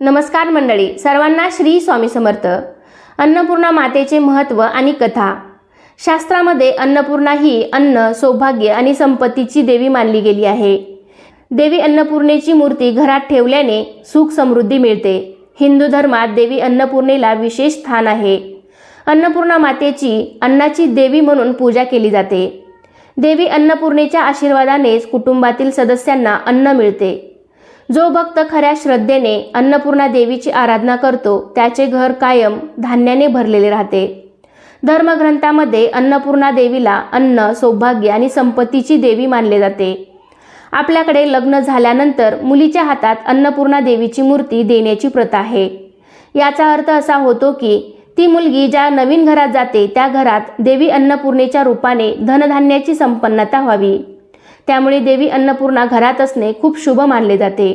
नमस्कार मंडळी, सर्वांना श्री स्वामी समर्थ। अन्नपूर्णा मातेचे महत्त्व आणि कथा। शास्त्रामध्ये अन्नपूर्णा ही अन्न, सौभाग्य आणि संपत्तीची देवी मानली गेली आहे। देवी अन्नपूर्णेची मूर्ती घरात ठेवल्याने सुख समृद्धी मिळते। हिंदू धर्मात देवी अन्नपूर्णेला विशेष स्थान आहे। अन्नपूर्णा मातेची अन्नाची देवी म्हणून पूजा केली जाते। देवी अन्नपूर्णेच्या आशीर्वादानेच कुटुंबातील सदस्यांना अन्न मिळते। जो भक्त खऱ्या श्रद्धेने अन्नपूर्णा देवीची आराधना करतो त्याचे घर कायम धान्याने भरलेले राहते। धर्मग्रंथामध्ये अन्नपूर्णा देवीला अन्न, सौभाग्य आणि संपत्तीची देवी मानले जाते। आपल्याकडे लग्न झाल्यानंतर मुलीच्या हातात अन्नपूर्णा देवीची मूर्ती देण्याची प्रथा आहे। याचा अर्थ असा होतो की ती मुलगी ज्या नवीन घरात जाते त्या घरात देवी अन्नपूर्णेच्या रूपाने धनधान्याची संपन्नता व्हावी। त्यामुळे देवी अन्नपूर्णा घरात असणे खूप शुभ मानले जाते।